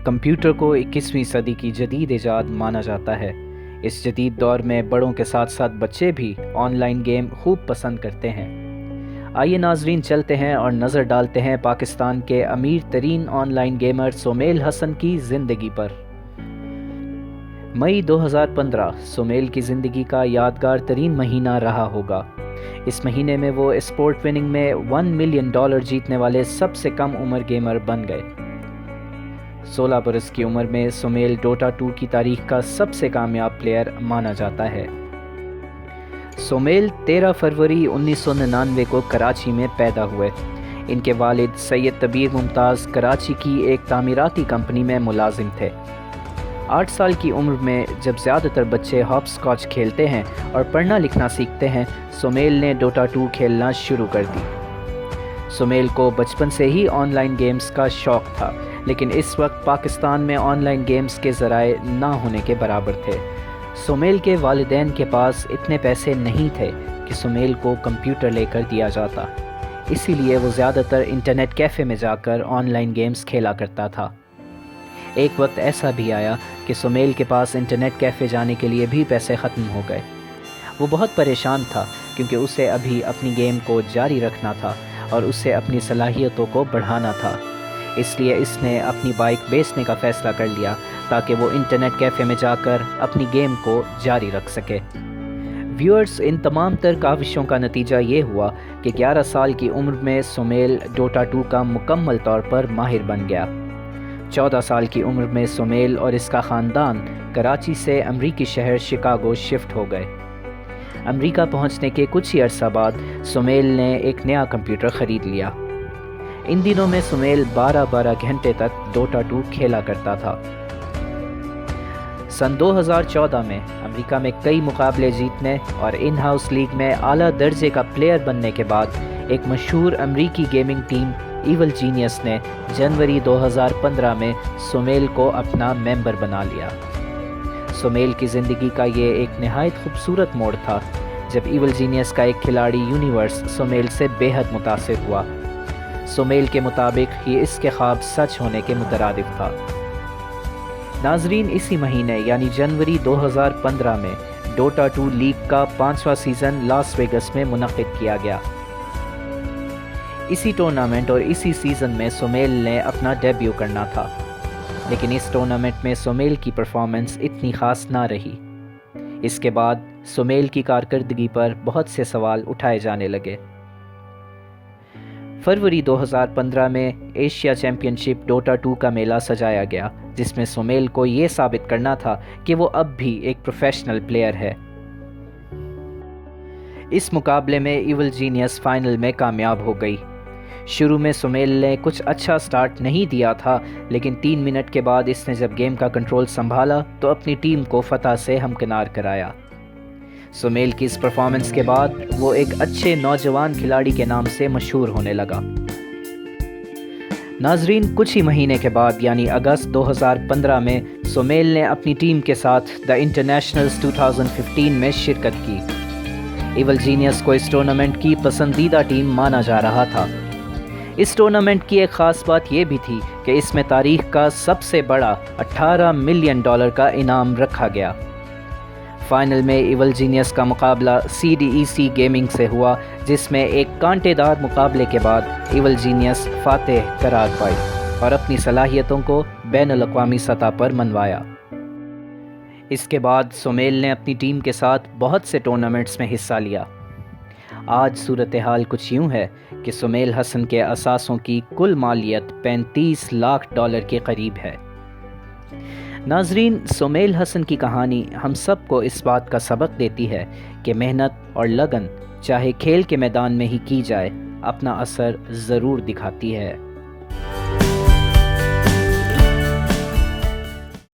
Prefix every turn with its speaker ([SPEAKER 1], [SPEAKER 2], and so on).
[SPEAKER 1] Computer کو 21ویں صدی کی جدید ایجاد مانا جاتا ہے۔ اس جدید دور میں بڑوں کے ساتھ ساتھ بچے بھی آن لائن گیم خوب پسند کرتے ہیں۔ آئیے ناظرین چلتے ہیں اور نظر ڈالتے ہیں پاکستان کے امیر ترین آن لائن گیمر سمیل حسن کی زندگی پر۔ مئی 2015 سمیل کی زندگی کا یادگار ترین مہینہ رہا ہوگا۔ اس مہینے میں وہ اسپورٹ وننگ میں $1 ملین جیتنے والے سب سے کم عمر گیمر بن گئے۔ 16 برس کی عمر میں سمیل ڈوٹا 2 کی تاریخ کا سب سے کامیاب پلیئر مانا جاتا ہے۔ سمیل 13 فروری 1999 کو کراچی میں پیدا ہوئے۔ ان کے والد سید طبیب ممتاز کراچی کی ایک تعمیراتی کمپنی میں ملازم تھے۔ 8 سال کی عمر میں جب زیادہ تر بچے ہاپ اسکاچ کھیلتے ہیں اور پڑھنا لکھنا سیکھتے ہیں، سمیل نے ڈوٹا 2 کھیلنا شروع کر دی۔ سمیل کو بچپن سے ہی آن لائن گیمز کا شوق تھا، لیکن اس وقت پاکستان میں آن لائن گیمز کے ذرائع نہ ہونے کے برابر تھے۔ سمیل کے والدین کے پاس اتنے پیسے نہیں تھے کہ سمیل کو کمپیوٹر لے کر دیا جاتا، اسی لیے وہ زیادہ تر انٹرنیٹ کیفے میں جا کر آن لائن گیمز کھیلا کرتا تھا۔ ایک وقت ایسا بھی آیا کہ سمیل کے پاس انٹرنیٹ کیفے جانے کے لیے بھی پیسے ختم ہو گئے۔ وہ بہت پریشان تھا کیونکہ اسے ابھی اپنی گیم کو جاری رکھنا تھا اور اسے اپنی صلاحیتوں کو بڑھانا تھا۔ اس لیے اس نے اپنی بائک بیچنے کا فیصلہ کر لیا تاکہ وہ انٹرنیٹ کیفے میں جا کر اپنی گیم کو جاری رکھ سکے۔ ویورز، ان تمام تر کاوشوں کا نتیجہ یہ ہوا کہ 11 سال کی عمر میں سمیل ڈوٹا 2 کا مکمل طور پر ماہر بن گیا۔ 14 سال کی عمر میں سمیل اور اس کا خاندان کراچی سے امریکی شہر شکاگو شفٹ ہو گئے۔ امریکہ پہنچنے کے کچھ ہی عرصہ بعد سمیل نے ایک نیا کمپیوٹر خرید لیا۔ ان دنوں میں سمیل 12 گھنٹے تک ڈوٹا 2 کھیلا کرتا تھا۔ سن 2014 میں امریکہ میں کئی مقابلے جیتنے اور ان ہاؤس لیگ میں اعلیٰ درجے کا پلیئر بننے کے بعد ایک مشہور امریکی گیمنگ ٹیم ایول جینیس نے جنوری 2015 میں سمیل کو اپنا ممبر بنا لیا۔ سمیل کی زندگی کا یہ ایک نہایت خوبصورت موڑ تھا جب ایول جینیس کا ایک کھلاڑی یونیورس سمیل سے بے حد متاثر ہوا۔ سمیل کے مطابق یہ اس کے خواب سچ ہونے کے مترادف تھا۔ ناظرین، اسی مہینے یعنی جنوری 2015 میں ڈوٹا 2 لیگ کا 5واں سیزن لاس ویگس میں منعقد کیا گیا۔ اسی ٹورنامنٹ اور اسی سیزن میں سمیل نے اپنا ڈیبیو کرنا تھا، لیکن اس ٹورنامنٹ میں سمیل کی پرفارمنس اتنی خاص نہ رہی۔ اس کے بعد سمیل کی کارکردگی پر بہت سے سوال اٹھائے جانے لگے۔ فروری 2015 میں ایشیا چیمپئن شپ ڈوٹا 2 کا میلہ سجایا گیا، جس میں سمیل کو یہ ثابت کرنا تھا کہ وہ اب بھی ایک پروفیشنل پلیئر ہے۔ اس مقابلے میں ایول جینیس فائنل میں کامیاب ہو گئی۔ شروع میں سمیل نے کچھ اچھا سٹارٹ نہیں دیا تھا، لیکن 3 منٹ کے بعد اس نے جب گیم کا کنٹرول سنبھالا تو اپنی ٹیم کو فتح سے ہمکنار کرایا۔ سمیل کی اس پرفارمنس کے بعد وہ ایک اچھے نوجوان کھلاڑی کے نام سے مشہور ہونے لگا۔ ناظرین، کچھ ہی مہینے کے بعد یعنی اگست 2015 میں سمیل نے اپنی ٹیم کے ساتھ دا انٹرنیشنلز 2015 میں شرکت کی۔ ایول جینیس کو اس ٹورنامنٹ کی پسندیدہ ٹیم مانا جا رہا تھا۔ اس ٹورنامنٹ کی ایک خاص بات یہ بھی تھی کہ اس میں تاریخ کا سب سے بڑا $18 ملین کا انعام رکھا گیا۔ فائنل میں ایول جینیس کا مقابلہ CDEC گیمنگ سے ہوا، جس میں ایک کانٹے دار مقابلے کے بعد ایول جینیس فاتح قرار پائی اور اپنی صلاحیتوں کو بین الاقوامی سطح پر منوایا۔ اس کے بعد سمیل نے اپنی ٹیم کے ساتھ بہت سے ٹورنامنٹس میں حصہ لیا۔ آج صورتحال کچھ یوں ہے کہ سمیل حسن کے اثاثوں کی کل مالیت $35 لاکھ کے قریب ہے۔ ناظرین، سمیل حسن کی کہانی ہم سب کو اس بات کا سبق دیتی ہے کہ محنت اور لگن چاہے کھیل کے میدان میں ہی کی جائے، اپنا اثر ضرور دکھاتی ہے۔